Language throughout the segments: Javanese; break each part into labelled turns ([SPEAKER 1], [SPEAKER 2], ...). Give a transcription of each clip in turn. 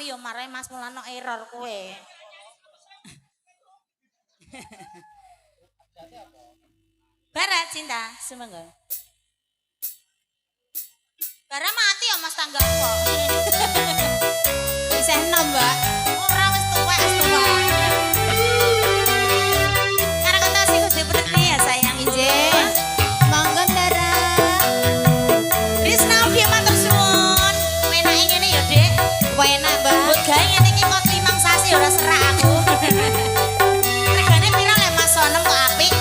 [SPEAKER 1] api yo marai Mas Mulano error kowe. Barat cinta, semangga. Bara mati ya Mas tangga kok.
[SPEAKER 2] Bisa enom, Mbak.
[SPEAKER 1] Ora wis tuwek wis tuwek. Karena kata sih kudu berhenti ya sayang.
[SPEAKER 2] Izin. Monggo Ndara.
[SPEAKER 1] Risna udah matur suwun. Menake ngene ya, Dik.
[SPEAKER 2] Enak, Mbak.
[SPEAKER 1] Mbok gawe ngene iki kok 5 sasi ora serak aku. Regane pira lek Mas Sonem kok apik.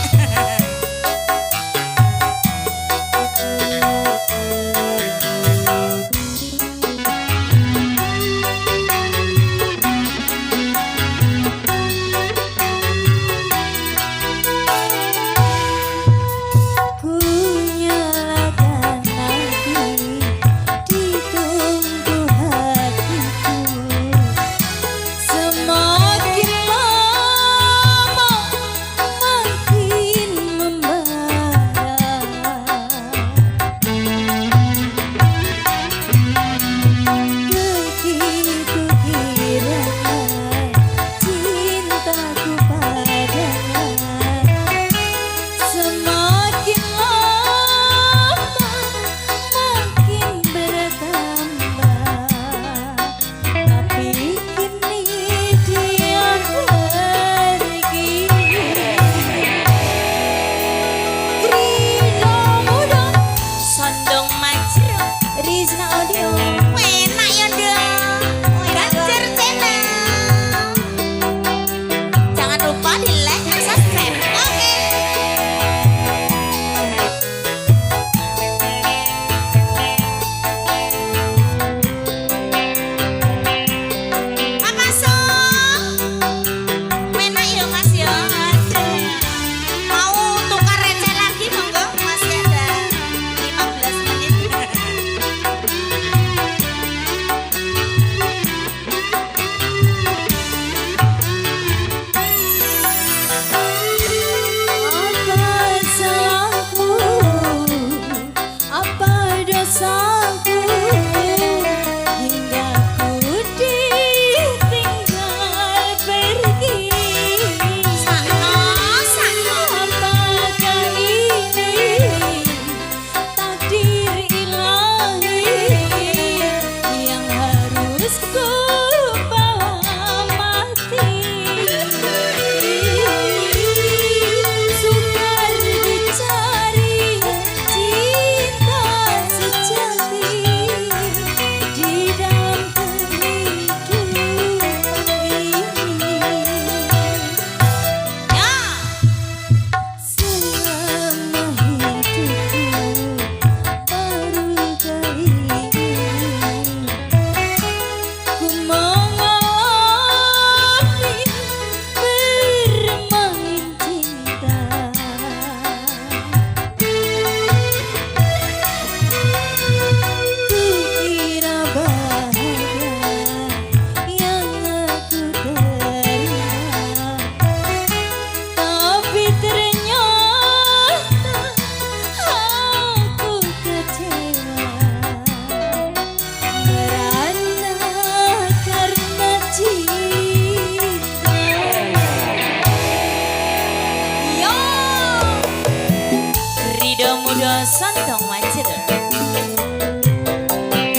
[SPEAKER 1] Santong wajib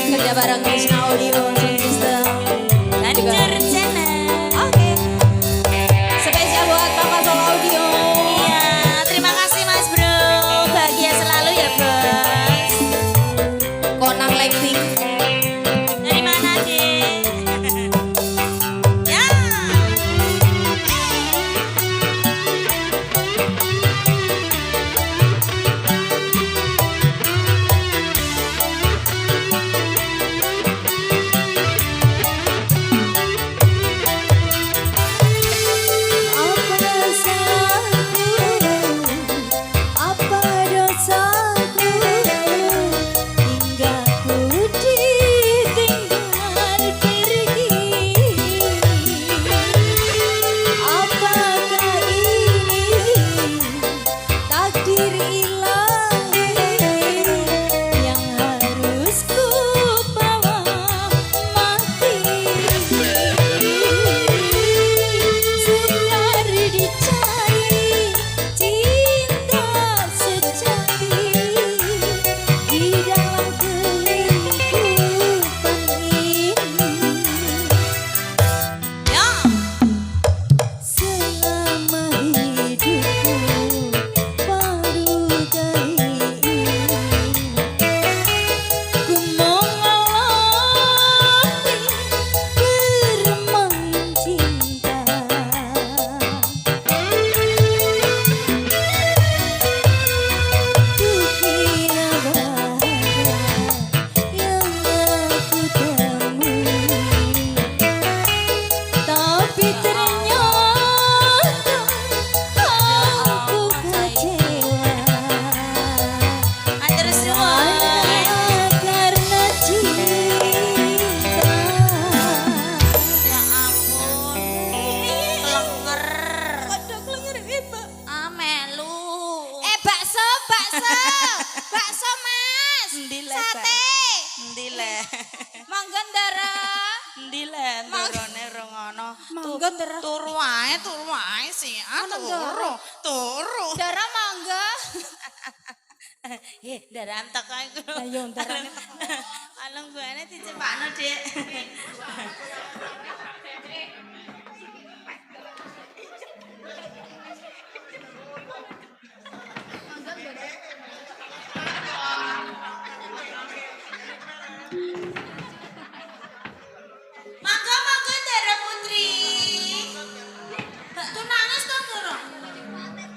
[SPEAKER 1] kerja bareng Krishna Audio Sound System dan juga rencana. Oke. Spesial buat Papa Solo Audio. Iya, terima kasih Mas Bro. Bahagia selalu ya Bos. Konang Lighting. Dari mana Dek? Ya.
[SPEAKER 2] Mangga Ndara.
[SPEAKER 3] Turu wae sih. Turu.
[SPEAKER 2] Ndara mangga.
[SPEAKER 1] Daram teko iku.
[SPEAKER 2] Ayo Ndara.
[SPEAKER 1] Alung buane dicepakno, Dik. Mangga Dara Putri. Tuh nangis to, Dara.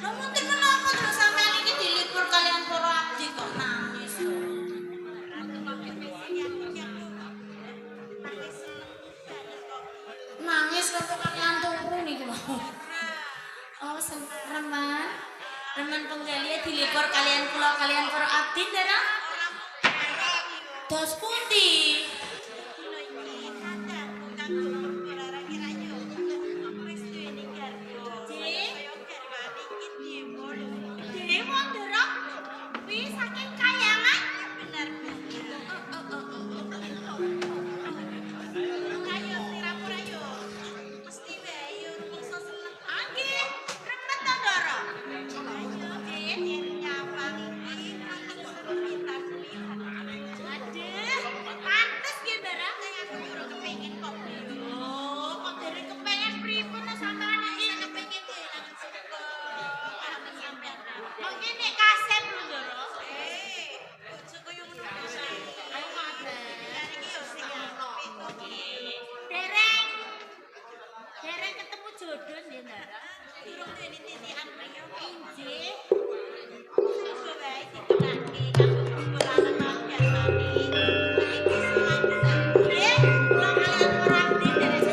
[SPEAKER 1] Lho mungkin menapa terus sampean iki dilipur kalian para abdi kok nangis. Nangis kok kalian turu niki mau. Oh, Reman penggalia dilipur kalian para abdi, Dara. Dos pundi. Dereng ketemu jodoh nggih, Ndara. Durung dene titikan priyo injih. Semoga wae dikenake kanggo pengolahan mangga mami. Iki selanjutnya. Nggih, kula kalian perhati dereng.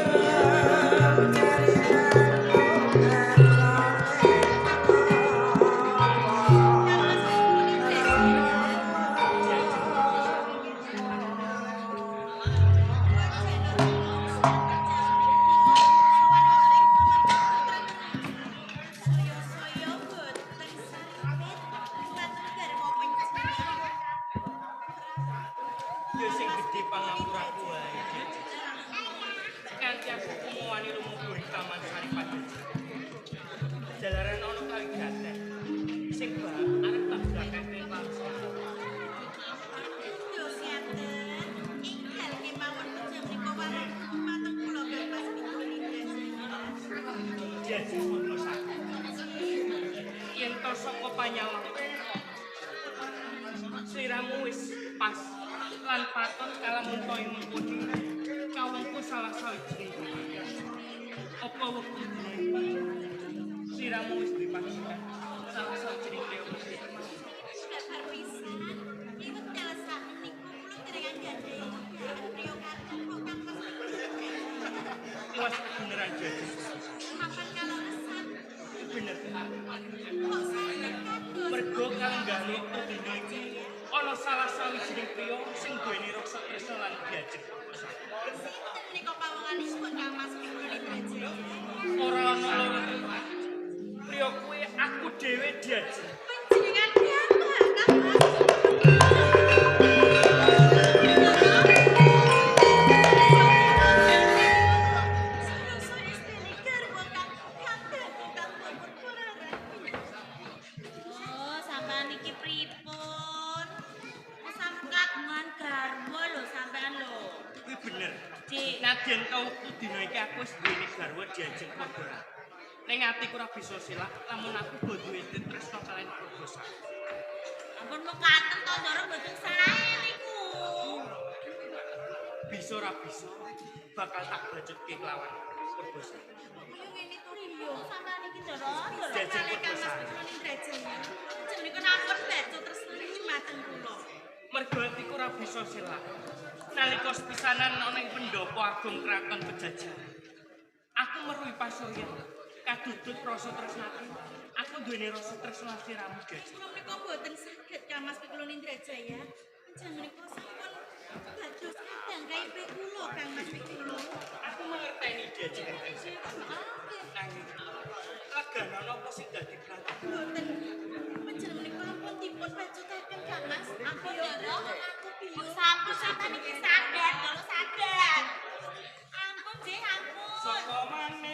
[SPEAKER 4] Ya sing gedhe pangapuraku wae. Kanthi aku kumuwani lumubuh ing Taman Saripati. Jalaran ana kali gaten. Sing bak arep tak dakake langsung.
[SPEAKER 1] Yo siaten, ingkang kemawon jam menika warung mateng kula Mas
[SPEAKER 4] Jadi ngono sak. Yen to saka panyalang. Sliramu wis pas lan paton kalamun toy mengkudi kawengku salah sawijining apa wektu sliramu wis dipastikan salah sawijining dewa
[SPEAKER 1] Dapat pisan, iku telesan niku kula derengan gandhe. Priyo kartu kang pas.
[SPEAKER 4] Iwas beneran jadi
[SPEAKER 1] Mapan kaleresan,
[SPEAKER 4] bener
[SPEAKER 1] kok saged kados.
[SPEAKER 4] mergo kanggane dina iki ana salah sawijining priya sing duweni rasa tresna lan diajeng
[SPEAKER 1] Sinten menika pawonganipun Kang Mas Pikulun Indrajaya?
[SPEAKER 4] ora ana loro priya kuwi aku dhewe diajeng
[SPEAKER 1] Panjenengan piyambak Kang Mas. Oh, sampean iki pripun? Sampeyan kagungan garwa lho sampean lho.
[SPEAKER 4] kuwi bener
[SPEAKER 1] Dik.
[SPEAKER 4] nadyan kau dina iki aku wis duweni garwa diajeng padha ning atiku ora bisa silak lamun aku go duwe tresna kalian proposal
[SPEAKER 1] Ampun mekaten to ndoro mboten sae niku.
[SPEAKER 4] bisa ora bisa bakal tak bajutke kelawan proposal
[SPEAKER 1] Yo ngene to lho, sampean iki ndoro ndoro
[SPEAKER 4] Jajeng
[SPEAKER 1] kali Kang Mas
[SPEAKER 4] proposal.
[SPEAKER 1] Pikulun Indrajaya. Jenenge nampun beto terus dumateng kula.
[SPEAKER 4] mergo atiku ora bisa silak nalika sepisanan ana ing pendopo agung kraton Pejajaran aku meruhi pasuryan kadudut rasa tresnaku aku duweni rasa tresna sliramu Gajah
[SPEAKER 1] Kula menika mboten saged Kang Mas Pikulun Indrajaya. Jeneng menika sampun dados kadang KIP kula Kang Mas Pikulun.
[SPEAKER 4] aku mengerteni Gajah Gajah nanging legana napa sing dadi praja
[SPEAKER 1] Mboten panjenengan menika ampun dipun bajutaken Kang Mas. Ampun ndoro aku piye. Sampun sampean iki saged, ndoro saged. Ampun nggih, ampun.
[SPEAKER 4] saka maneh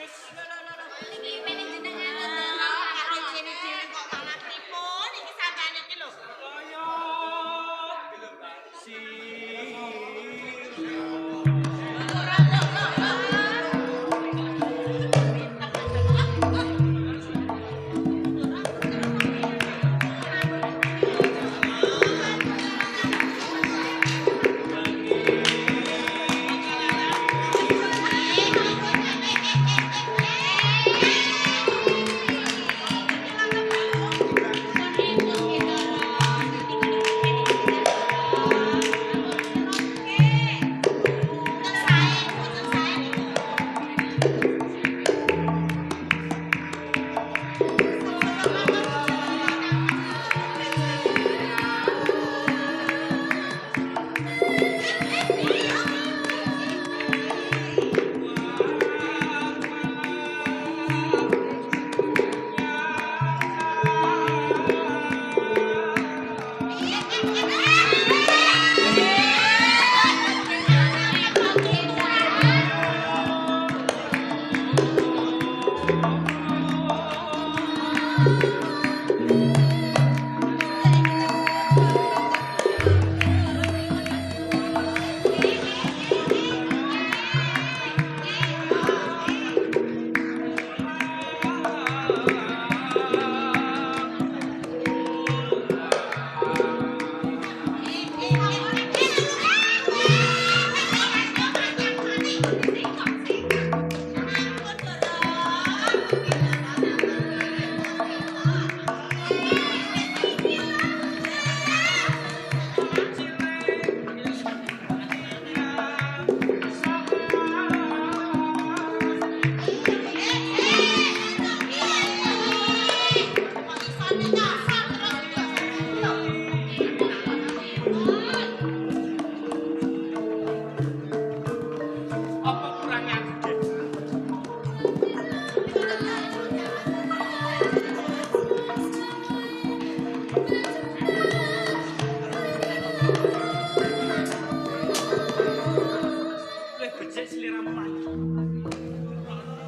[SPEAKER 4] mati.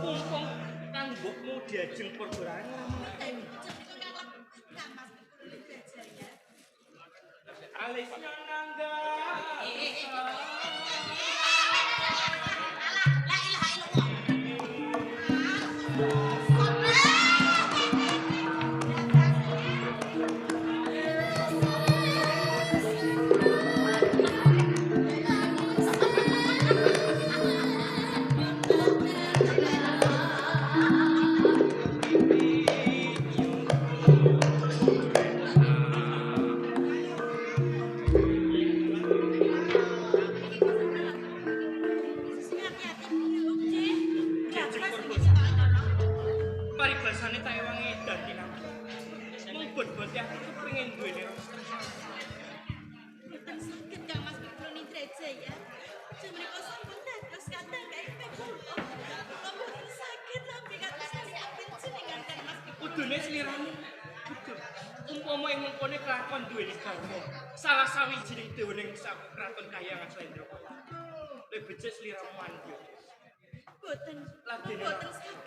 [SPEAKER 4] Mumpung kang mbokmu diajeng perguruan. Alisnya nangga. Paribasane tak ewangi dadi nang. Mung bot-bot aku kepengin duweni rasa.
[SPEAKER 1] Mboten saged Kang Mas kula Nindrajaya. Jumriko sampun dados kadang kae kula. Kula mboten saged nampi kados apin jenengan Kang Mas.
[SPEAKER 4] Kudune sliramu. Umpama ing mengkone kelakon duweni karma. Salah sawijining dewening kraton Kahyangan Slendra. Lek becik sliramu mandi.
[SPEAKER 1] Boten
[SPEAKER 4] Ladene.
[SPEAKER 1] boten saged.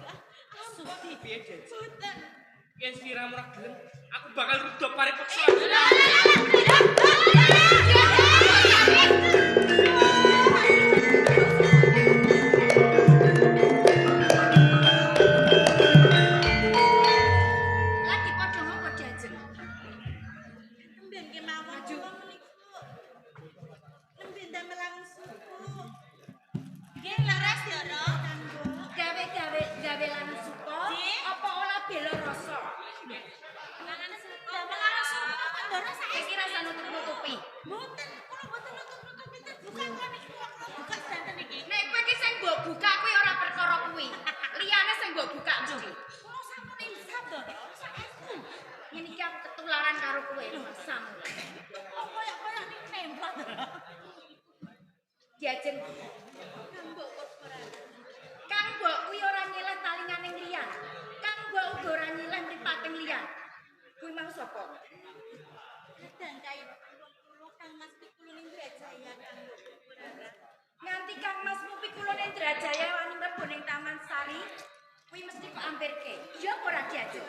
[SPEAKER 4] Sudi piye, Jen?
[SPEAKER 1] Boten.
[SPEAKER 4] Yen sliramu ora gelem, aku bakal rudok paripeksa.
[SPEAKER 2] Lagi padha ngopo Diajeng?
[SPEAKER 1] Mben kemawon kula meniku. Nembe damelang suku. Nggih leres ya, Ro.
[SPEAKER 2] Gawe lanang suka apa ora bela rasa?
[SPEAKER 1] Langan suku. Damelang suku kok ndoro
[SPEAKER 2] Iki rasa nutup-nutupi.
[SPEAKER 1] Mboten, kula mboten nutup-nutup pinten buka kula niki kula buka sedanten iki.
[SPEAKER 2] Nek kowe iki sing mbok buka kuwi ora perkara kuwi. Liyane sing mbok buka mesti.
[SPEAKER 1] Kula sampun insap to, saestu.
[SPEAKER 2] Ngene iki aku ketularan karo kowe, Sam.
[SPEAKER 1] Kok koyo-koyo niki nempel.
[SPEAKER 2] Diajeng
[SPEAKER 1] Mbok kok ora.
[SPEAKER 2] Kang Mbok kuwi ora nyileh talinganing liyan. Kang Mbok uga ora nyileh mripating liyan. Kuwi mau sapa?
[SPEAKER 1] Kadang kae kula Kang Mas Pikulu Nindrajaya Kang.
[SPEAKER 2] Nganti Kang Mas Pikulu Nindrajaya wani mlebu ning Taman Sari, kuwi mesti kok ampirke. Ya apa ora Diajeng?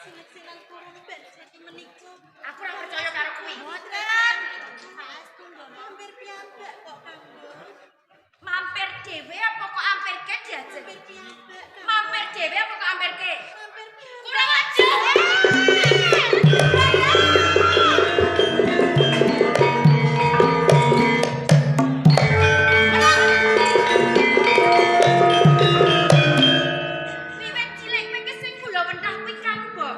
[SPEAKER 1] Sinet-sinet kurang ben saiki meniku.
[SPEAKER 2] Aku ora percaya karo kuwi.
[SPEAKER 1] Mboten. Saestu lho, hampir piyambak kok Kang.
[SPEAKER 2] Mampir dhewe apa kok ampirke Diajeng?
[SPEAKER 1] Hampir piyambak.
[SPEAKER 2] Mampir dhewe apa kok ampirke?
[SPEAKER 1] Hampir piyambak.
[SPEAKER 2] Kurang ajar. Wiwit cilik kowe ki sing kula wentah kuwi Kang Mbok.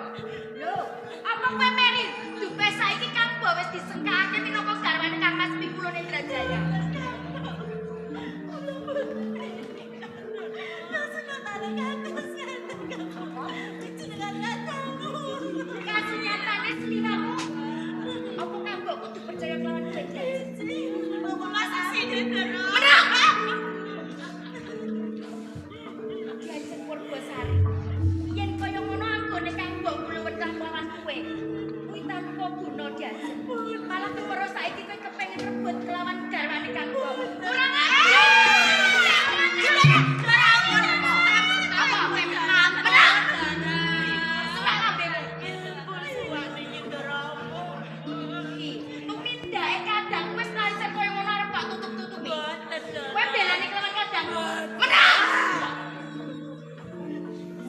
[SPEAKER 2] Lho, apa kowe meri dupe saiki Kang Mbok wis disengkake minangka garwane Kang Mas Pikulu Nindrajaya? Kasih nyatane sliramu. Apa Kang Mbok kudu percaya kelawan kowe Diajeng? Menang! Diajeng Purbasari. Yen kaya ngono anggone Kang Mbok kula wetah lawan kowe. Kuwi tanpa guna Diajeng. Malah keparo saiki kowe kepengin rebut kelawan garwane Kang Mbok. Kurang ajar. Apa kowe menang? Menang! Surak lambemu. Iki, tumindake kadang wis lancar kaya ngono arep tak tutup-tutupi. Kowe belani kelawan kadang. Menang!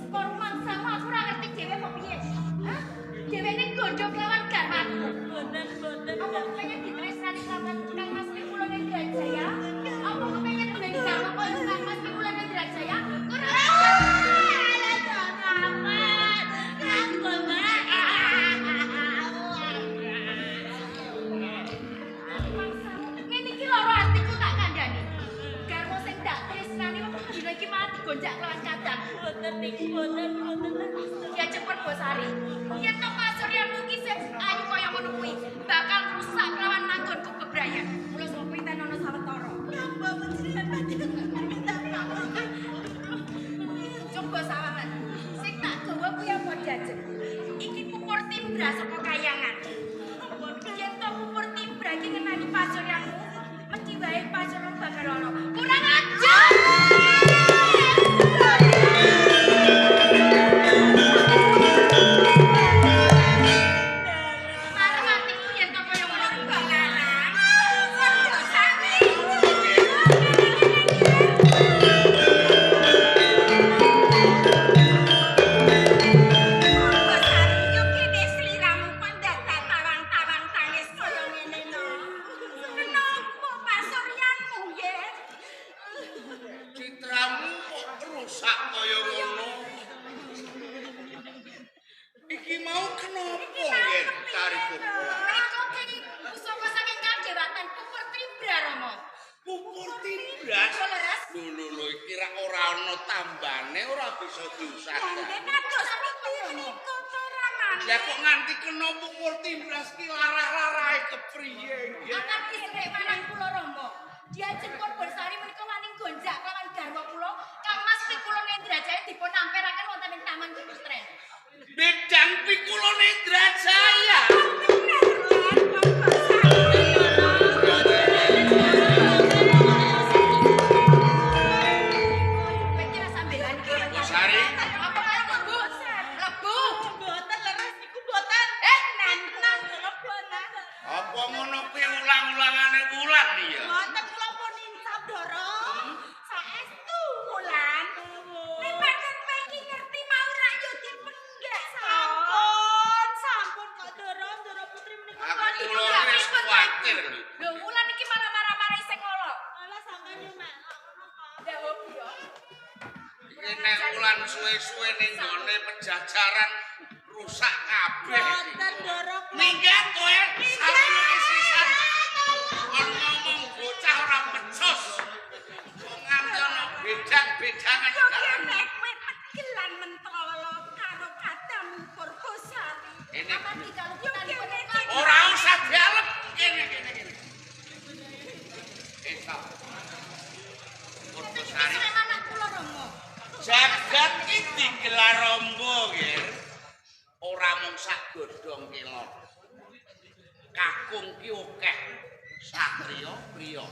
[SPEAKER 2] Skor mangsamu aku ora ngerti dhewe apa piye. Hah? Dhewene gondok lawan garwanku. Apa pengen ditresnani kelawan Kang Mas Pikulu Nindrajaya? Apa pengen duweni garwa kaya Kang Mas Pikulu Nindrajaya? Kurang ngene iki loro atiku tak kandhani. Garwa sing ndak tresnani wong dina iki mati gonjak lawan kadang. Diajeng Purbasari. Yen to pasuryanmu iki sing ayu kaya ngono kuwi, bakal rusak lawan manggonku bebrayan. Mula sapa pinten ana sawetara. Coba sawangan. Sing tak gawa kuwi apa Diajeng? Iki pupur timbra saka Kahyangan. Yen to pupur timbra iki ngenani pasuryanmu, mesti wae pasurmu bakal ana. Kurang ajar.
[SPEAKER 5] rusak kaya ngono. Iki mau kenapa yen tarik bola?
[SPEAKER 2] Mereka kini pusaka saking kadewatan pupur timbra Romo.
[SPEAKER 5] Pupur tibras. Lho iki ra ora ana tambane ora bisa diusahakan.
[SPEAKER 2] Kados niki menika Raman.
[SPEAKER 5] Lah kok nganti kena pupur tibras ki larah-larahe kepriye nggih?
[SPEAKER 2] Anak istri manang kula Romo. Diajeng pun bersari menika maning gonjak lawan garwa kula Kang Mas Pikulo Nendra Jaya dipun amperaken wonten ing Taman Pustren.
[SPEAKER 5] Bedang Pikulo Nendra Jaya.
[SPEAKER 2] Pikir sambelan iki.
[SPEAKER 5] Sari.
[SPEAKER 2] Apa arep lebu? Lebu.
[SPEAKER 3] Mboten leres niku mboten.
[SPEAKER 2] Nentang lebonan.
[SPEAKER 5] Apa ngono kuwi ulang-ulangane wulan ya?
[SPEAKER 3] Mboten kula pun insap Doro.
[SPEAKER 2] Saestu Wulan. Nek pancen kowe iki ngerti mau ra yo dipenggak.
[SPEAKER 3] Sampun kok Doro putri menika
[SPEAKER 5] Aku lho wis kuwatir lho.
[SPEAKER 2] Lho Wulan iki malah marah-marah sing ngono.
[SPEAKER 3] Ala sampeyan yo melok ngono kok.
[SPEAKER 2] Ya hop yo.
[SPEAKER 5] Iki nek wulan suwe-suwe ning gone pejajaran rusak kabeh.
[SPEAKER 3] Mboten Doro.
[SPEAKER 5] Minggat kowe sarine sisan. Kon ngomong bocah ora becus. Kok nganti ana bedang-bedangan
[SPEAKER 2] Yo
[SPEAKER 5] dalan.
[SPEAKER 2] nek kowe tegelan mentolo karo kadam Purbosari.
[SPEAKER 5] Ini.
[SPEAKER 2] Apa kalau kita dipun
[SPEAKER 5] Ora usah dialep kene. Esok. Purbosari.
[SPEAKER 2] anak kula Romo.
[SPEAKER 5] Jagat iki digelar rombo nggih. Ora mung sak godhong kelon. Kakung ki akeh. Satriya priya.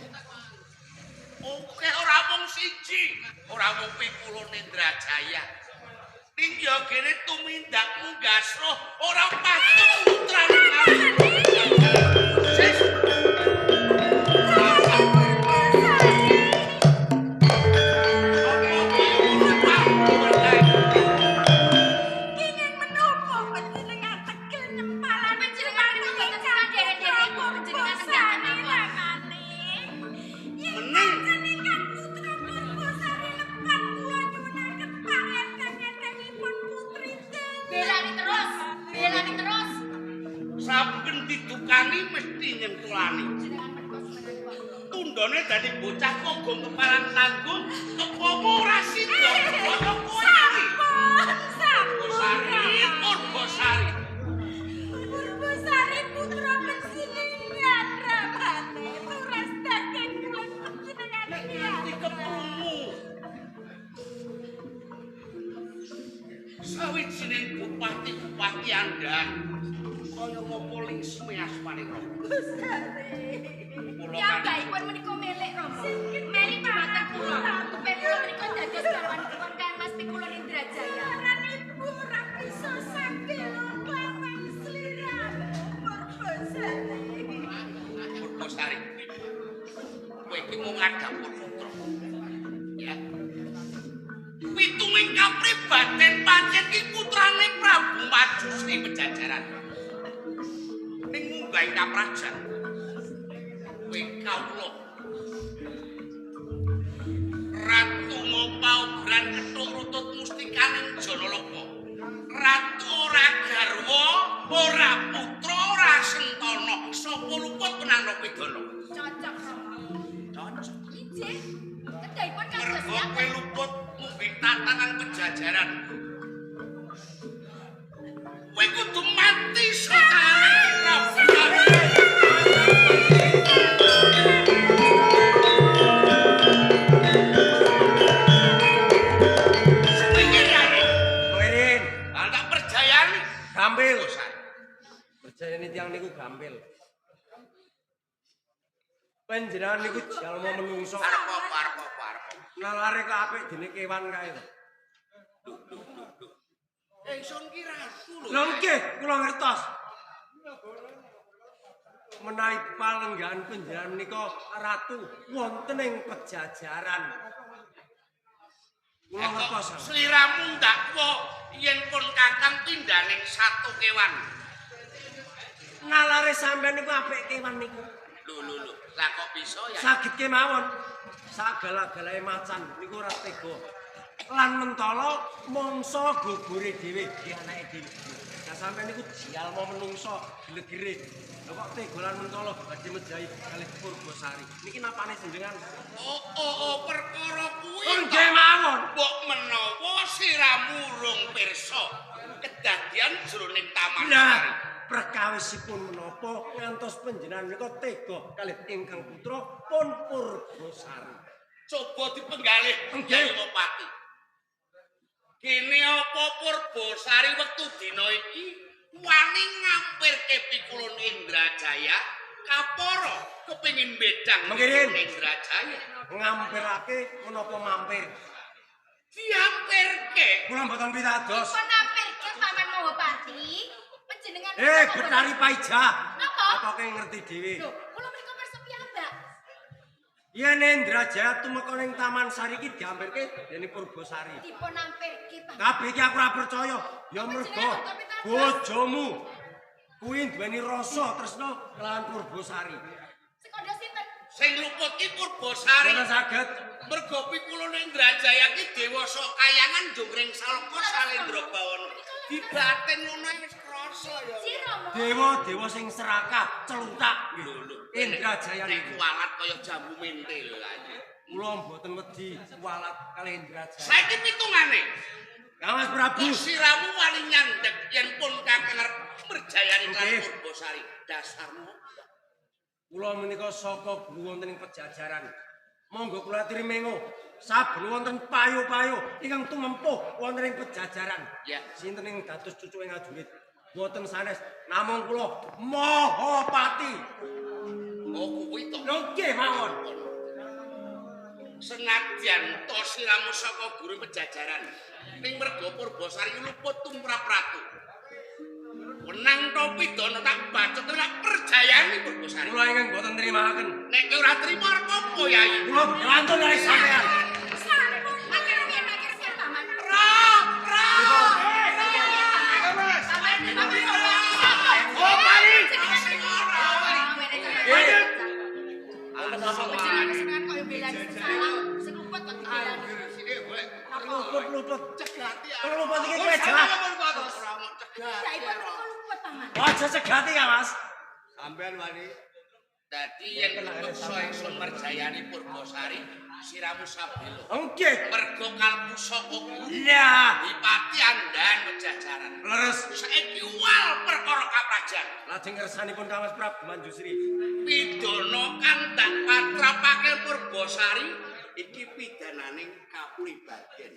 [SPEAKER 5] Akeh ora mung siji, ora mung Pikulo Nendra Jaya. Ning yo kene tumindak munggasro ora patut putrane Sis.
[SPEAKER 2] Ingin menapa panjenengan tegel nempalan panjenengan mboten sadere-dere panjenengan tegel namane.
[SPEAKER 5] Meneng.
[SPEAKER 2] Panjenengan putra Purbosari lepat kula nyuwunaken pangerten-ertenipun putri. Belani terus.
[SPEAKER 5] Saben didukani mesti nyentulani. Tundone dadi bocah kogong kepalan tanggung, kepomo ora sida. Kaya kowe iki. Purbosari.
[SPEAKER 2] Purbosari putra pensilingan ramane turas daging kula panjenengan
[SPEAKER 5] Iki keprungu. Sawijining bupati andan kaya ngopo lingsme asmane Romo.
[SPEAKER 2] Ya baikpun menika milik Romo. Meli pamatan kula. Upaya kula menika dados garwanipun Kang Mas Pikulo Nendra Jaya. Ibu ora bisa sambil lawan sliramu Purbosari.
[SPEAKER 5] Purbosari. Kowe iki mung ngadhapur putra. Ya. Pituming kapribaden pancen ki putrane Prabu Majusi Pejajaran. Ning munggah kaprajan. Kowe kawula. Ratu Ngopaugeran kethuk rutut mustikaning Janalaka. Ratu ora garwa, ora putra, ora sentana. Sapa luput penandha pidana.
[SPEAKER 2] Cocok Romo.
[SPEAKER 5] Cocok.
[SPEAKER 2] Ijih. Kedahipun kados
[SPEAKER 5] Mergo
[SPEAKER 2] ya.
[SPEAKER 5] kowe luput mumbing tatanan Pejajaran. Kowe kudu mati sakare Prabu.
[SPEAKER 6] Wirin,
[SPEAKER 5] Tak perjayani.
[SPEAKER 6] gampil. Perjayane tiyang niku gampil. Panjenengan niku jalma menungso.
[SPEAKER 5] Arep apa?
[SPEAKER 6] Nalare kok apik dene kewan kae to.
[SPEAKER 5] Ingsun ki ratu lho.
[SPEAKER 6] Lha nggih, kula ngertos. Menawi palenggahan panjenengan menika ratu wonten ing Pejajaran. Kula ngertos.
[SPEAKER 5] Sliramu ndakwa yen pun kakang pindhaning satu kewan.
[SPEAKER 6] Nalare sampean niku apik kewan niku.
[SPEAKER 5] Lho. Lah kok bisa ya?
[SPEAKER 6] Saged kemawon. Sagala-galae macan niku ora tega. lan mentala mangsa gogore dhewe di anake dhewe. Lah sampeyan niku dialmo menungso glegere. Lha kok tega lan mentala badhe mejahi kalih Purbasari. Niki napane jenengan?
[SPEAKER 5] Perkara kuwi.
[SPEAKER 6] Oh, nggih mawon.
[SPEAKER 5] Mbok menawa siramu urung pirsa kedadian jroning taman
[SPEAKER 6] Lah,
[SPEAKER 5] sari.
[SPEAKER 6] perkawisipun menapa ngantos panjenengan menika tega kalih ingkang putra pun Purbasari.
[SPEAKER 5] Coba dipenggalih
[SPEAKER 6] Nggih.
[SPEAKER 5] Jayawapati. Kene apa Purbasari wektu dina iki wani ngampirke pikulun Indrajaya kapara kepengin bedang
[SPEAKER 6] Mengkirin.
[SPEAKER 5] pikulun Indrajaya.
[SPEAKER 6] Ngampirake menapa mampir?
[SPEAKER 5] Diampirke.
[SPEAKER 6] Kula mboten pitados.
[SPEAKER 2] Kok nampirke Paman Mahapati? Panjenengan
[SPEAKER 6] Betari Paija.
[SPEAKER 2] Napa?
[SPEAKER 6] Apa kowe ngerti dhewe?
[SPEAKER 2] Lho, kula mriko kersa piyambak.
[SPEAKER 6] Yen Indrajaya tumeka ning Taman Sari iki diampirke dening Purbasari.
[SPEAKER 2] Dipun nampirke Paman.
[SPEAKER 6] Kabeh iki aku ora percaya. Ya mergo bojomu kuwi duweni rasa tresna kelawan Purbasari.
[SPEAKER 2] Sekondo sinten?
[SPEAKER 5] Sing luput ki Purbasari.
[SPEAKER 6] Boten saged.
[SPEAKER 5] Mergo pikulun Indrajaya ki dewasa kayangan jungring saloko Salendra Bawana. Dibaten ngono wis krasa ya.
[SPEAKER 2] Sira
[SPEAKER 6] Dewa-dewa sing serakah, celutak nggih. Indrajaya
[SPEAKER 5] nek
[SPEAKER 6] niku.
[SPEAKER 5] kualat kaya jambu mentil aja.
[SPEAKER 6] Kula mboten wedi kualat kalih Indrajaya.
[SPEAKER 5] Saiki pitungane.
[SPEAKER 6] Kang Mas Prabu.
[SPEAKER 5] Siramu wani nyandhek yen pun kakang arep merjayani lan
[SPEAKER 6] Nggih.
[SPEAKER 5] Purbasari. Dasarmu
[SPEAKER 6] Kula menika saka guru wonten ing Pejajaran. Monggo kula aturi mengo. Saben wonten payu-payu ingkang tumempuh wonten ing Pejajaran.
[SPEAKER 5] Ya.
[SPEAKER 6] Sinten ing dados cucuke ngajurit. Boten sanes namung kula Mahapati.
[SPEAKER 5] oh kuwi to.
[SPEAKER 6] Nggih mawon.
[SPEAKER 5] Senadyan to siramu saka guru Pejajaran. Ning merga Purbasari luput tumrap ratu. Wenang topi dono tak bacot tak perjayani Purbasari.
[SPEAKER 6] Kula ingkang boten nrimaken.
[SPEAKER 5] Nek kowe ora trima arep apa Yai?
[SPEAKER 6] Kula nyantun dari sampean.
[SPEAKER 2] sampun makir-makir Paman.
[SPEAKER 6] Luput.
[SPEAKER 5] Cegati
[SPEAKER 6] Luput iki keja. Aja cegati ya, Mas. Sampean wani.
[SPEAKER 5] Dadi yen kepeksa ingsun merjayani Purbasari, siramu sabelo.
[SPEAKER 6] Nggih.
[SPEAKER 5] Mergo kalbu saka guru
[SPEAKER 6] Lah,
[SPEAKER 5] Dipati Andan Pejajaran.
[SPEAKER 6] leres.
[SPEAKER 5] Saiki wal perkara kaprajan.
[SPEAKER 6] Lajeng kersanipun Kang Mas Prabu Manjusri.
[SPEAKER 5] Pidana kang tak patrapake Purbasari iki pidananing kapribadian.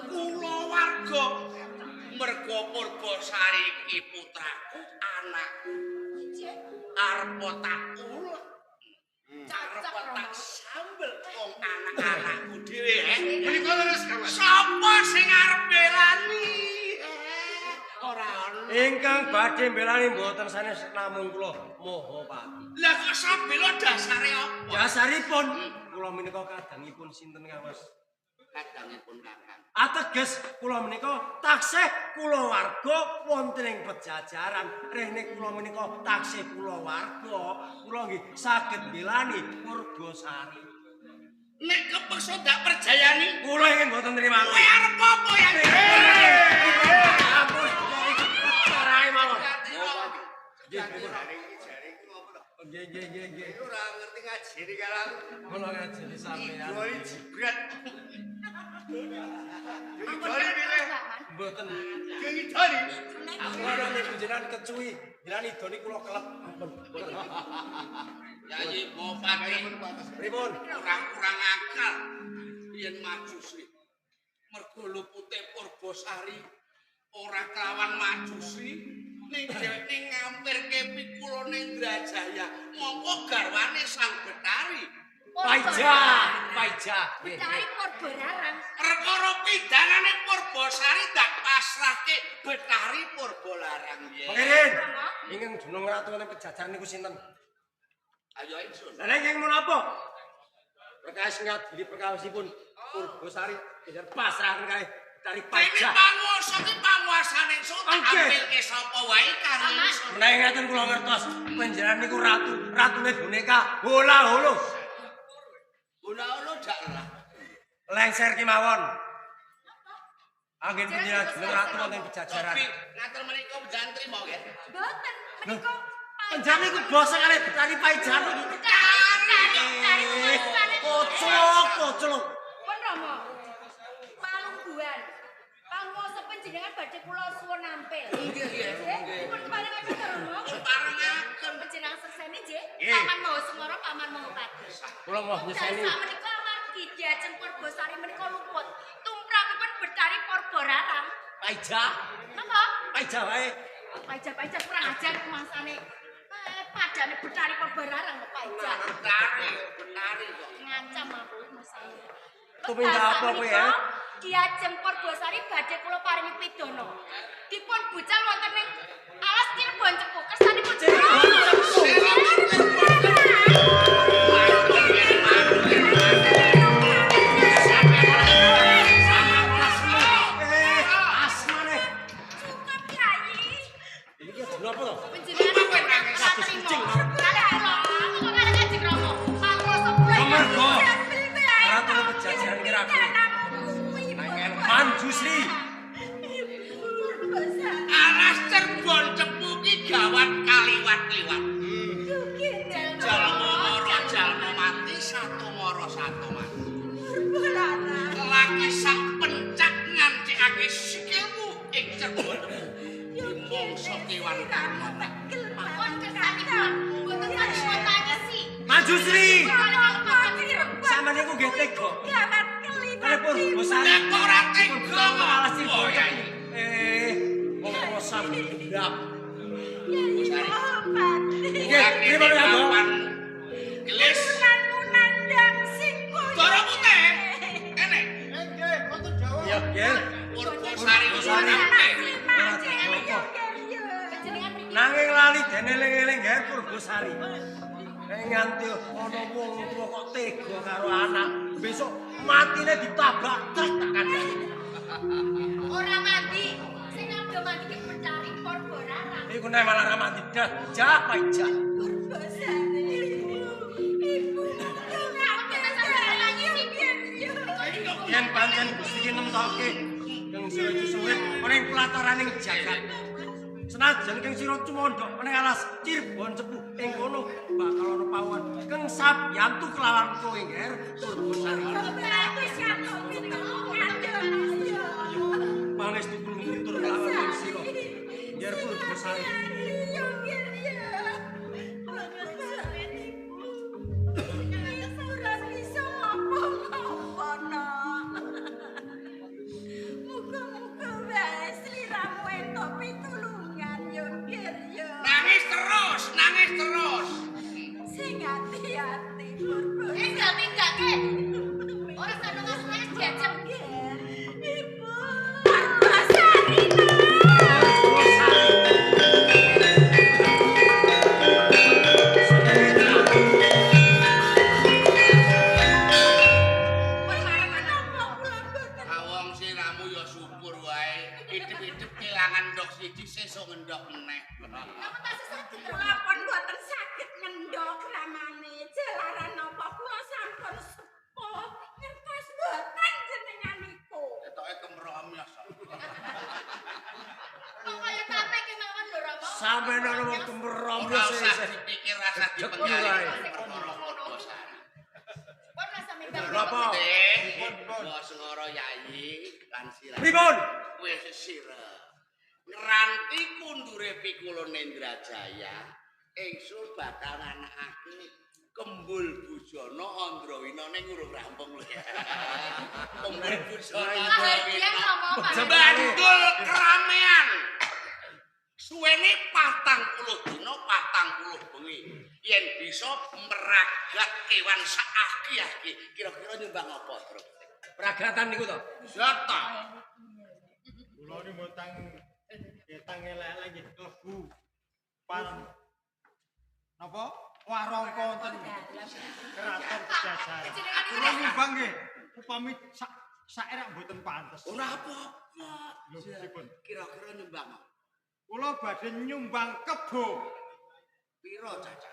[SPEAKER 5] Kula warga merga Purbasari iki putraku, anakku. Arep tak ulek. Arep tak sambel wong anak-anakku dhewe. Menika leres sapa sing arep belani? Ora ono.
[SPEAKER 6] Ingkang badhe mbelani mboten sanes namung kula Mahapati.
[SPEAKER 5] Lah kok sabelo dasare apa?
[SPEAKER 6] Dasaripun kula menika kadangipun sinten Kang Mas?
[SPEAKER 5] Kadangipun kakang.
[SPEAKER 6] Ateges kula menika taksih kulawarga wonten ing Pejajaran. Rene kula menika taksih kulawarga, kula nggih saged mbelani Purbasari.
[SPEAKER 5] Nek kepeksa dak perjayani,
[SPEAKER 6] Kula ingin mboten nrimaken.
[SPEAKER 5] kowe arep apa ya?
[SPEAKER 6] Ampun, sarai mawon. Nggih.
[SPEAKER 5] Ora ngerti ngajeni kalang.
[SPEAKER 6] Kula ngajeni sampean.
[SPEAKER 5] Doi jibrat.
[SPEAKER 6] Mboten.
[SPEAKER 5] Ngidoni.
[SPEAKER 6] Aku ora niku jenengan kecuwi, jenengan idoni kula kelep. Ampun. Mboten.
[SPEAKER 5] Yai Bupati
[SPEAKER 6] Pripun?
[SPEAKER 5] kurang akal yen maju sih. Mergo lupute Purbasari ora kelawan maju sih. Ning dheweke ngampirke pikulun Indrajaya. Mongko garwane Sang Betari.
[SPEAKER 6] Paija.
[SPEAKER 2] Betari Purbararang.
[SPEAKER 5] Perkara pidanane Purbasari dak pasrahke Betari Purbalarang ya.
[SPEAKER 6] Pengirin, ingin dunung ratu wonten Pejajaran niku sinten?
[SPEAKER 5] Ayo ingsun.
[SPEAKER 6] Lah nek ingin menapa? Perkawis ngadili perkawisipun Purbasari kejar pasrahaken kalih Betari
[SPEAKER 5] Dene
[SPEAKER 6] Paija.
[SPEAKER 5] panguwasa ki panguasane ingsun tak
[SPEAKER 6] Oke.
[SPEAKER 5] ambilke sapa wae karo ingsun.
[SPEAKER 6] Menawi ngaten kula ngertos, panjenengan niku ratune boneka bola-holo.
[SPEAKER 5] Ora ono dak lah.
[SPEAKER 6] Lengser ki mawon. Angin penjenengan jeneng ratu wonten pejajaran.
[SPEAKER 5] Topi ngatur menika jangan trimo nggih.
[SPEAKER 2] Mboten, menika
[SPEAKER 6] Penjane iku basa kali betani paijan iki. Koclok.
[SPEAKER 2] Pun Rama. Palungguhan. Panguwasa panjenengan badhe kula suwun nampil. Nggih. Pun keparengaken Rama.
[SPEAKER 5] Parengaken
[SPEAKER 2] Panjenengan sekseni nggih.
[SPEAKER 6] Nggih.
[SPEAKER 2] Paman Maha Semara, Paman Maha Pati.
[SPEAKER 6] Kula mau nyeseni.
[SPEAKER 2] Sak menika amargi Diajeng Purbasari menika luput. Tumrapipun Betari Porborarang.
[SPEAKER 6] Paija.
[SPEAKER 2] Napa?
[SPEAKER 6] Paija wae.
[SPEAKER 2] Paija kurang ajar kumasane. Padane Betari Porborarang kok Paija.
[SPEAKER 5] benari kok.
[SPEAKER 2] Ngancam aku masane.
[SPEAKER 6] Tumindak apa kowe ya?
[SPEAKER 2] Diajeng Purbasari badhe kula paringi pidana. Dipun bucal wonten ing alas Cirebon Cepu. Kersanipun
[SPEAKER 6] Asmane.
[SPEAKER 2] cukup Kyai.
[SPEAKER 6] Iki jeneng apa to?
[SPEAKER 2] Panjenengan satrimo. Kalih kula, kok kalih Kanjeng Rama. Panguwasa kula
[SPEAKER 6] Amarga ratu pejajaran kira aku. Manjusri.
[SPEAKER 5] Alas Cirebon Cepu ki gawat kaliwat-liwat. Jalma mara jalma mati satu mara satu mati. Lagi sak pencak ngancikake sikilmu ing Cirebon. Mongso kewan karma.
[SPEAKER 2] Pun kersanipun boten saged tangisi.
[SPEAKER 6] Manjusri. Sampeyan niku nggih tega. Kali Purbasari.
[SPEAKER 5] Nek ora tega
[SPEAKER 6] Alas
[SPEAKER 5] ngopo
[SPEAKER 6] Cirebon.
[SPEAKER 5] ya?
[SPEAKER 6] Wong kosam ndap.
[SPEAKER 5] Nggih,
[SPEAKER 6] terima kasih, Abang.
[SPEAKER 5] Gelis. Dara putih. Enek.
[SPEAKER 6] Iya, nggih.
[SPEAKER 5] Purbasari
[SPEAKER 6] Purbasari.
[SPEAKER 2] Panjenengan mriki
[SPEAKER 6] Nanging lali dene eling-eling gawe Purbasari. Nek nganti ana wong tuwa kok tega karo anak, besok matine ditabrak truk tak kandhani.
[SPEAKER 2] ora mandi. Sing abdo mandi ki Betari Porborarang.
[SPEAKER 6] Iku nek malah ra mandi dah, jak paija. Yen pancen Gusti ki nemtoke kang sira suwit ana ing pelataraning jagat. Senajan kang sira cumondhok ana ing alas Cirebon Cepu ing kono bakal ana pawon kang sabyantu kelawan kowe Nger Purbasari. Pangestu kula nutur kelawan kang sira Nger Purbasari.
[SPEAKER 5] Nangis terus, nangis terus.
[SPEAKER 2] Enggak tinggake. Ora sana ngasih diajeng.
[SPEAKER 5] Awong siramu ya syukur wae. Idep-idep kelangan ndok siji sesuk ngendok meneh.
[SPEAKER 2] Napa tasih saged lapon mboten saged ngendhok ramane. Jalaran napa kula sampun sepuh. Ngertos mboten jenengan niku.
[SPEAKER 5] Ketoke kemromyos.
[SPEAKER 2] Kok kaya tape kemawon lho Rama.
[SPEAKER 6] Sampeyan ana wong kemerom
[SPEAKER 5] Ora usah
[SPEAKER 6] sesuk.
[SPEAKER 5] dipikir rasa
[SPEAKER 6] Jek
[SPEAKER 5] dipenggali.
[SPEAKER 6] wae.
[SPEAKER 5] Perkara Purbasari.
[SPEAKER 2] Pun rasa minggat.
[SPEAKER 6] Napa?
[SPEAKER 5] Bos ngoro yai kan sira.
[SPEAKER 6] Pripun?
[SPEAKER 5] Wis sira. Ngeranti kundure Pikula Nendrajaya, ingsun bakal nganakake Kembul Bujana Andrawina ning urung rampung lho ya. Kembul Bujana
[SPEAKER 2] Kahardian Rama Pak.
[SPEAKER 5] Bandul keramaian. Suwene 40 dina 40 bengi. Yen bisa meragat kewan sak aki-aki, kira-kira nyumbang apa, Tru?
[SPEAKER 6] Pragatan niku to.
[SPEAKER 5] Jata.
[SPEAKER 7] Kula ni mboten ketang elek-elek nggih klebu pan napa warangka wonten keraton Pejajaran. Kula nyumbang nggih upami sak erak mboten pantes.
[SPEAKER 5] Ora apa-apa.
[SPEAKER 7] Lho pripun?
[SPEAKER 5] Kira-kira nyumbang apa?
[SPEAKER 7] Kula badhe nyumbang kebo
[SPEAKER 5] Piro caca?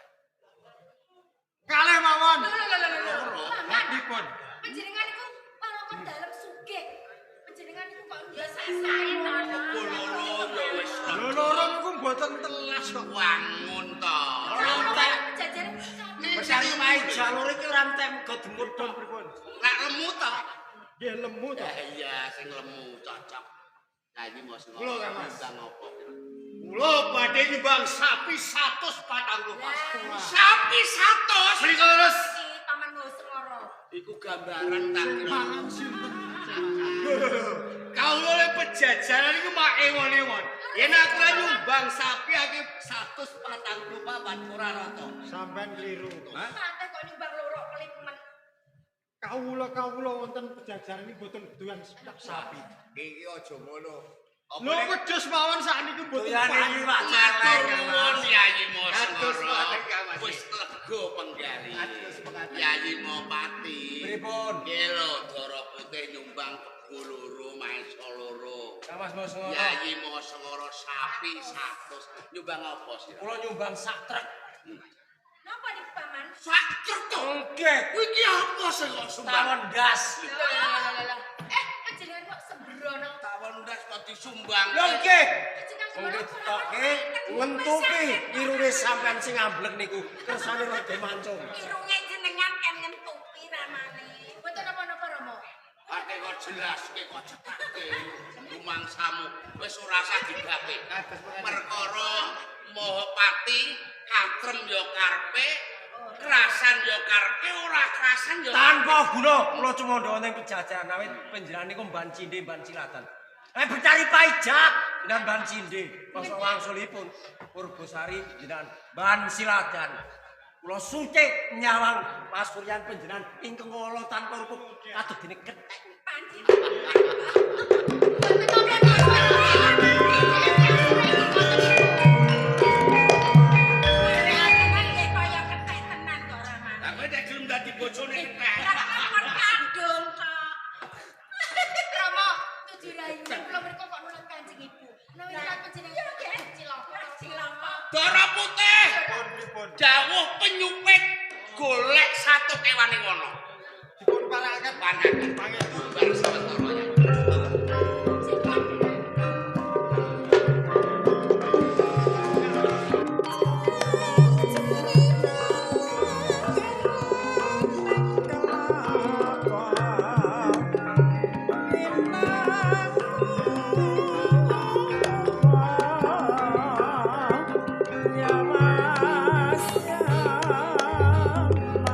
[SPEAKER 7] kalih mawon.
[SPEAKER 2] Paman,
[SPEAKER 7] Pripun?
[SPEAKER 2] panjenengan niku walaupun dalem sugih. Panjenengan niku kok biasa
[SPEAKER 5] wis wangun to.
[SPEAKER 2] Rantai pejajaran.
[SPEAKER 6] Mencari main jalur iki ora entek muga demut to.
[SPEAKER 5] Lek lemu to.
[SPEAKER 7] Nggih lemu to.
[SPEAKER 5] Iya, sing lemu cocok. Nah iki mos
[SPEAKER 7] Lho, Kang Mas.
[SPEAKER 5] nyumbang apa?
[SPEAKER 7] Kula badhe nyumbang sapi 140
[SPEAKER 5] Sapi 100.
[SPEAKER 7] Mriko terus.
[SPEAKER 2] Iki Paman Ngosengoro.
[SPEAKER 5] Iku gambaran tak kira.
[SPEAKER 7] Mangan sinten?
[SPEAKER 6] Kau oleh pejajaran iku mak ewon-ewon. Yen aku ora nyumbang sapi akeh
[SPEAKER 5] 144 ora rata.
[SPEAKER 7] Sampeyan kliru.
[SPEAKER 2] Santai kok nyumbang loro kelimen.
[SPEAKER 7] Kawula wonten pejajaran iki boten doyan sapi.
[SPEAKER 5] Iki aja ngono.
[SPEAKER 7] Lho wedhus mawon sakniki boten
[SPEAKER 6] Doyane iki Pak
[SPEAKER 5] Matur
[SPEAKER 6] Celeng.
[SPEAKER 5] nuwun Yayi Mas.
[SPEAKER 6] Atus mekaten, Kang Mas.
[SPEAKER 5] Wis lega penggari.
[SPEAKER 6] Atus mekaten.
[SPEAKER 5] Yayi Mopati.
[SPEAKER 6] Pripun?
[SPEAKER 5] Nggih lho, Dara Putih nyumbang kebo loro, maesa loro.
[SPEAKER 6] Kang Mas Mosengoro.
[SPEAKER 5] Yayi Mosengoro sapi 100. Nyumbang apa sih?
[SPEAKER 6] Kula nyumbang sak truk.
[SPEAKER 2] Napa nih Paman?
[SPEAKER 5] Sak truk to.
[SPEAKER 6] Nggih.
[SPEAKER 5] Kuwi iki apa sing kok sumbang?
[SPEAKER 6] Tawon ndas.
[SPEAKER 2] Panjenengan kok sembrono.
[SPEAKER 5] Tawon ndas kok disumbang.
[SPEAKER 6] Lho nggih.
[SPEAKER 2] Jenengan
[SPEAKER 6] Nggih
[SPEAKER 2] sembrono.
[SPEAKER 6] toke ngentuki irune sampean sing amblek niku kersane rada mancung.
[SPEAKER 2] Irunge jenengan kan ngentupi ramane. Mboten napa-napa Rama.
[SPEAKER 5] Ate kok jelaske kok cetake. Rumangsamu wis ora usah digawe. Perkara Mahapati katrem ya karepe, kerasan ya karepe, ora kerasan ya
[SPEAKER 6] Tanpa guna kula cumandha wonten pejajaran awit panjenengan niku mban cindhe mban cilatan. Becari pajak jenengan mban cindhe, masa wangsulipun Purbosari jenengan mban siladan. Kula sucik nyawang pasuryan panjenengan ingkang kala tanpa rukup kados dene kethek.
[SPEAKER 5] Lah kowe nek gelem dadi bojone kethek.
[SPEAKER 2] Rama, tujuh rayu. Kula mriko kok nulung Kanjeng Ibu. Menawi kula panjenengan cilaka.
[SPEAKER 5] Dara Putih.
[SPEAKER 7] Pripun?
[SPEAKER 5] Dawuh penyupit golek satu kewan ing wono.
[SPEAKER 7] Dipun parakaken
[SPEAKER 5] Pangaken
[SPEAKER 7] pangestu.
[SPEAKER 5] bar sawetara ya.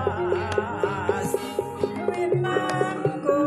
[SPEAKER 8] Mas, winangku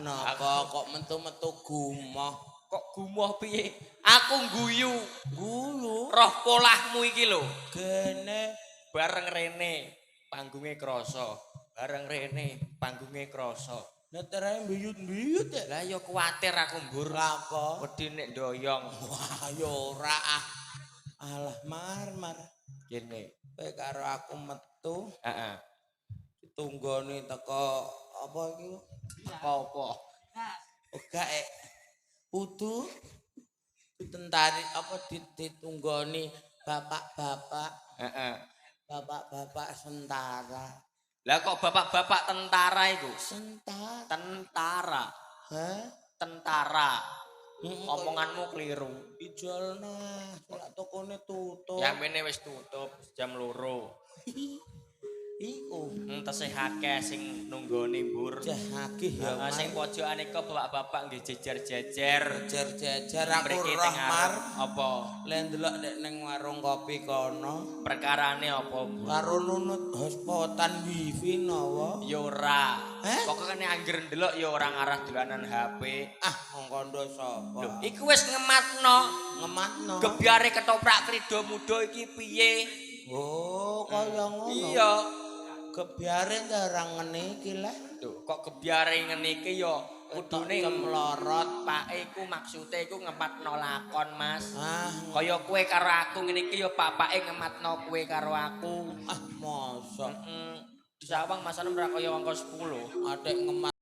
[SPEAKER 5] Napa kok metu-metu gumoh?
[SPEAKER 4] Kok gumoh piye? Aku guyu.
[SPEAKER 5] Guyu
[SPEAKER 4] Roh polahmu iki lho.
[SPEAKER 5] gene
[SPEAKER 4] Bareng rene panggunge krasa. Bareng rene panggunge krasa.
[SPEAKER 5] neterae mbiyut-mbiyut ya.
[SPEAKER 4] Lah ya kuwatir aku mbur.
[SPEAKER 5] Apa?
[SPEAKER 4] Wedi nek ndoyong.
[SPEAKER 5] Wah, ya ora ah. Alah mar.
[SPEAKER 4] Kene.
[SPEAKER 5] Kowe karo aku metu
[SPEAKER 4] Heeh.
[SPEAKER 5] ditunggoni teko apa iki?
[SPEAKER 4] Apa-apa.
[SPEAKER 5] Uga kudu ditentari apa ditunggoni bapak-bapak,
[SPEAKER 4] Heeh.
[SPEAKER 5] bapak-bapak sentara.
[SPEAKER 4] Lah kok bapak-bapak tentara iku?
[SPEAKER 5] Sentara.
[SPEAKER 4] Tentara.
[SPEAKER 5] Hah?
[SPEAKER 4] Tentara. Omonganmu keliru.
[SPEAKER 5] Ijolna, lak tokone tutup.
[SPEAKER 4] Yang mene wis tutup jam 2.
[SPEAKER 5] Iku
[SPEAKER 4] Tesih akeh sing nunggoni mbur.
[SPEAKER 5] cah akeh ya.
[SPEAKER 4] Heeh, sing pojokan iku bapak-bapak nggih jejer-jejer.
[SPEAKER 5] Jejer-jejer aku
[SPEAKER 4] Mriki
[SPEAKER 5] roh
[SPEAKER 4] teng
[SPEAKER 5] mar.
[SPEAKER 4] arep apa?
[SPEAKER 5] Le ndelok nek ning warung kopi kono
[SPEAKER 4] Perkarane apa, Bu?
[SPEAKER 5] karo nunut hotspotan wifi nawa.
[SPEAKER 4] Ya ora.
[SPEAKER 5] Eh?
[SPEAKER 4] Pokoknya angger ndelok ya ora ngarah dolanan HP.
[SPEAKER 5] Ah, mongkondo sapa?
[SPEAKER 4] Lho, iku wis ngematno.
[SPEAKER 5] Ngematno.
[SPEAKER 4] Gebyare ketoprak Krido Muda iki piye?
[SPEAKER 5] Oh, kaya ngono.
[SPEAKER 4] Iya.
[SPEAKER 5] Kebiare ndarang ngene iki lah.
[SPEAKER 4] Lho, kok gebyare ngene iki ya kudune
[SPEAKER 5] melorot.
[SPEAKER 4] pake iku maksude iku ngematno lakon, Mas.
[SPEAKER 5] Ah,
[SPEAKER 4] Kaya kowe karo aku ngene iki ya bapake ngematno kowe karo aku.
[SPEAKER 5] mosok
[SPEAKER 4] Heeh. Disawang masane ora kaya angka 10.
[SPEAKER 5] atik ngemat